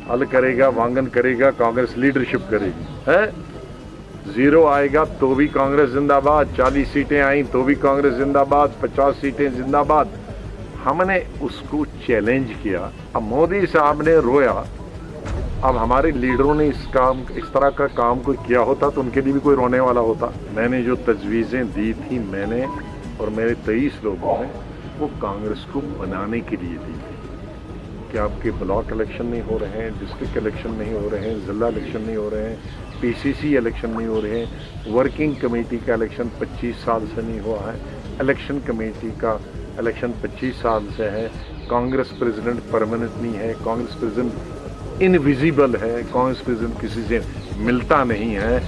हल करेगा, वांगन करेगा, कांग्रेस लीडरशिप करेगी। है 0 आएगा तो भी कांग्रेस जिंदाबाद, 40 सीटें आई तो भी कांग्रेस जिंदाबाद, 50 सीटें जिंदाबाद। हमने उसको चैलेंज किया। अब मोदी साहब ने रोया। अब हमारे लीडरों ने इस तरह का काम कोई किया होता तो उनके लिए भी कोई रोने वाला होता। मैंने जो तजवीज़ें दी थी, मैंने और मेरे 23 लोगों ने, वो कांग्रेस को बनाने के लिए दी थी कि आपके ब्लॉक इलेक्शन नहीं हो रहे हैं, डिस्ट्रिक्ट इलेक्शन नहीं हो रहे हैं, ज़िला इलेक्शन नहीं हो रहे हैं, पीसीसी इलेक्शन नहीं हो रहे हैं, वर्किंग कमेटी का इलेक्शन 25 साल से नहीं हुआ है, इलेक्शन कमेटी का इलेक्शन 25 साल से है, कांग्रेस प्रेसिडेंट परमानेंट नहीं है, कांग्रेस प्रेसिडेंट इनविजिबल है, कांग्रेस प्रेसिडेंट किसी से मिलता नहीं है,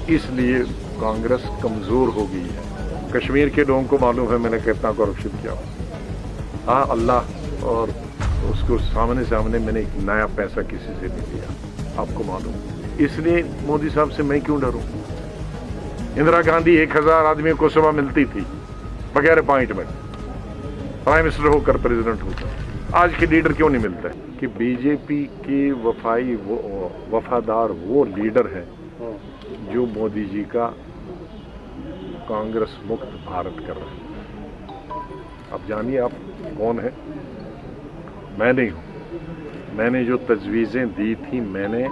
इसलिए कांग्रेस कमज़ोर हो गई है। कश्मीर के लोगों को मालूम है मैंने कितना करप्शन किया। हाँ, अल्लाह और उसको सामने मैंने एक नया पैसा किसी से नहीं लिया, आपको मालूम। इसलिए मोदी साहब से मैं क्यों डरूं? इंदिरा गांधी 1000 आदमियों को सुबह मिलती थी बगैर अपॉइंटमेंट, प्राइम मिनिस्टर होकर, प्रेसिडेंट होकर। आज के लीडर क्यों नहीं मिलते? कि बीजेपी के वफादार वो लीडर हैं जो मोदी जी का कांग्रेस मुक्त भारत कर रहे हैं। अब जानिए आप कौन है? मैं नहीं हूँ। मैंने जो तजवीज़ें दी थी, मैंने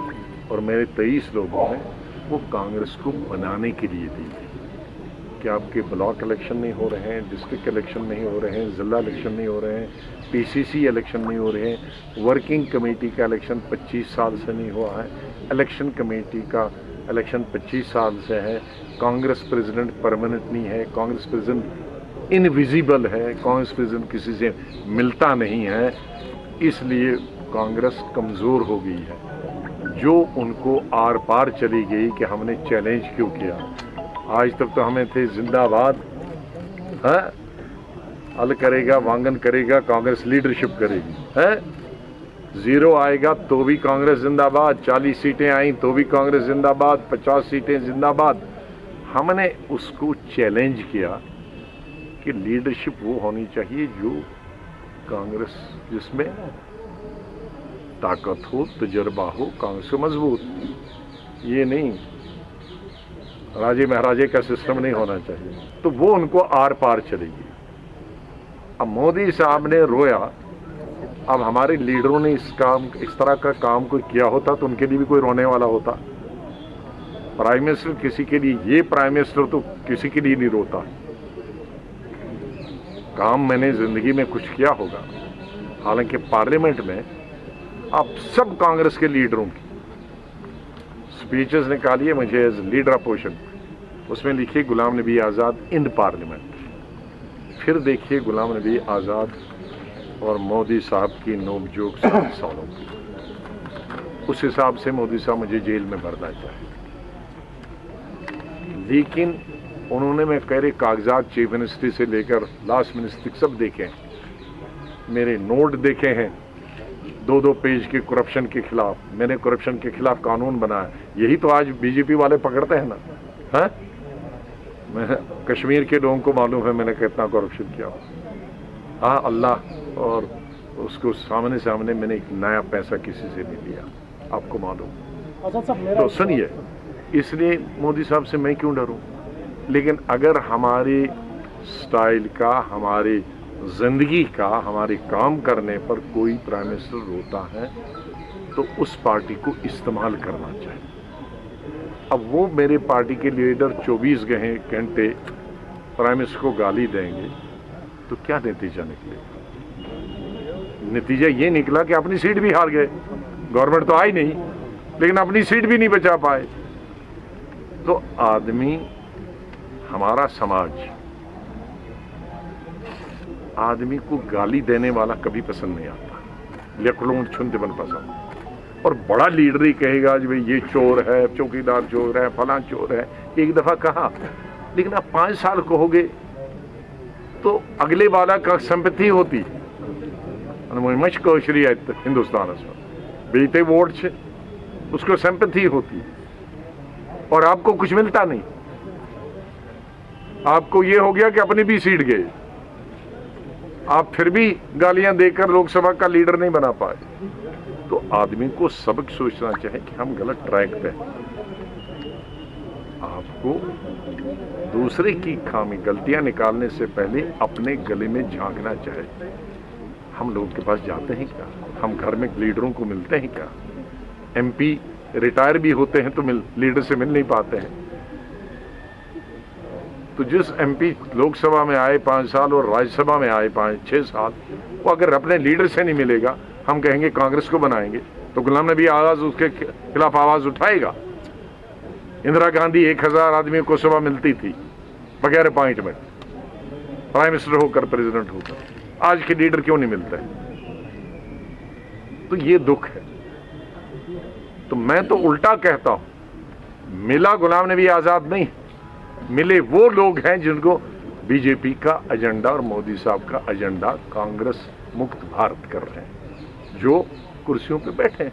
और मेरे 23 लोगों ने, वो कांग्रेस को बनाने के लिए दी थी कि आपके ब्लॉक इलेक्शन नहीं हो रहे हैं, डिस्ट्रिक्ट इलेक्शन नहीं हो रहे हैं, ज़िला इलेक्शन नहीं हो रहे हैं, पीसीसी इलेक्शन नहीं हो रहे हैं, वर्किंग कमेटी का इलेक्शन 25 साल से नहीं हुआ है, इलेक्शन कमेटी का इलेक्शन 25 साल से है, कांग्रेस प्रेसिडेंट परमानेंट नहीं है, कांग्रेस प्रेसिडेंट इनविजिबल है, कांग्रेस प्रेसिडेंट किसी से मिलता नहीं है, इसलिए कांग्रेस कमज़ोर हो गई है। जो उनको आर पार चली गई कि हमने चैलेंज क्यों किया। आज तक तो हमें थे जिंदाबाद, है हल करेगा, वांगन करेगा, कांग्रेस लीडरशिप करेगी। है 0 आएगा तो भी कांग्रेस जिंदाबाद, 40 सीटें आई तो भी कांग्रेस जिंदाबाद, 50 सीटें जिंदाबाद। हमने उसको चैलेंज किया कि लीडरशिप वो होनी चाहिए जो कांग्रेस, जिसमें ताकत हो, तजर्बा हो, कांग्रेस को मजबूत। ये नहीं राजे महाराजे का सिस्टम नहीं होना चाहिए। तो वो उनको आर पार चलेगी। अब मोदी साहब ने रोया। अब हमारे लीडरों ने इस तरह का काम कोई किया होता तो उनके लिए भी कोई रोने वाला होता। प्राइम मिनिस्टर किसी के लिए, ये प्राइम मिनिस्टर तो किसी के लिए नहीं रोता। काम मैंने जिंदगी में कुछ किया होगा। हालांकि पार्लियामेंट में आप सब कांग्रेस के लीडरों की स्पीचेस निकालिए मुझे एज लीडर अपोजिशन, उसमें लिखिए गुलाम नबी आज़ाद इन पार्लियामेंट, फिर देखिए गुलाम नबी आज़ाद और मोदी साहब की नोकझोंक सालों की, उस हिसाब से मोदी साहब मुझे जेल में भरना चाहे। लेकिन उन्होंने, मैं कह रहे, कागजात चीफ मिनिस्ट्री से लेकर लास्ट मिनिस्ट्री सब देखे हैं, मेरे नोट देखे हैं 2-2 पेज के करप्शन के खिलाफ। मैंने करप्शन के खिलाफ कानून बनाया। यही तो आज बीजेपी वाले पकड़ते हैं ना। है मैं कश्मीर के लोगों को मालूम है मैंने कितना करप्शन किया। हाँ, अल्लाह और उसको सामने मैंने एक नया पैसा किसी से नहीं लिया, आपको मालूम। तो सुनिए, इसलिए मोदी साहब से मैं क्यों डरूं? लेकिन अगर हमारे स्टाइल का, हमारी जिंदगी का, हमारे काम करने पर कोई प्राइम मिनिस्टर रोता है तो उस पार्टी को इस्तेमाल करना चाहिए। अब वो मेरे पार्टी के लीडर 24 घंटे प्राइम मिनिस्टर को गाली देंगे तो क्या नतीजा निकलेगा? नतीजा ये निकला कि अपनी सीट भी हार गए। गवर्नमेंट तो आई नहीं, लेकिन अपनी सीट भी नहीं बचा पाए। तो आदमी, हमारा समाज आदमी को गाली देने वाला कभी पसंद नहीं आता। लेकलों छुनते बन पसंद। और बड़ा लीडर ही कहेगा जी भाई ये चोर है, चौकीदार चोर है, फलां चोर है। एक दफा कहा, लेकिन अब 5 साल कहोगे तो अगले वाला का संपत्ति होती मच कोशरी हिंदुस्तान बेटे वोट से उसको संपत्ति होती और आपको कुछ मिलता नहीं। आपको ये हो गया कि अपनी भी सीट गए, आप फिर भी गालियां देकर लोकसभा का लीडर नहीं बना पाए। तो आदमी को सबक सोचना चाहिए कि हम गलत ट्रैक पे हैं। आपको दूसरे की खामी गलतियां निकालने से पहले अपने गले में झांकना चाहिए। हम लोगों के पास जाते हैं क्या? हम घर में लीडरों को मिलते हैं क्या? एमपी रिटायर भी होते हैं तो लीडर से मिल नहीं पाते हैं। तो जिस एमपी लोकसभा में आए 5 साल और राज्यसभा में आए 5-6 साल, वो अगर अपने लीडर से नहीं मिलेगा, हम कहेंगे कांग्रेस को बनाएंगे, तो गुलाम नबी आजाद उसके खिलाफ आवाज उठाएगा। इंदिरा गांधी 1000 आदमियों को सुबह मिलती थी बगैर अपॉइंटमेंट, प्राइम मिनिस्टर होकर, प्रेसिडेंट होकर। आज के लीडर क्यों नहीं मिलते? तो ये दुख है। तो मैं तो उल्टा कहता हूं, मिला गुलाम नबी आजाद नहीं, मिले वो लोग हैं जिनको बीजेपी का एजेंडा और मोदी साहब का एजेंडा कांग्रेस मुक्त भारत कर रहे हैं, जो कुर्सियों पे बैठे हैं।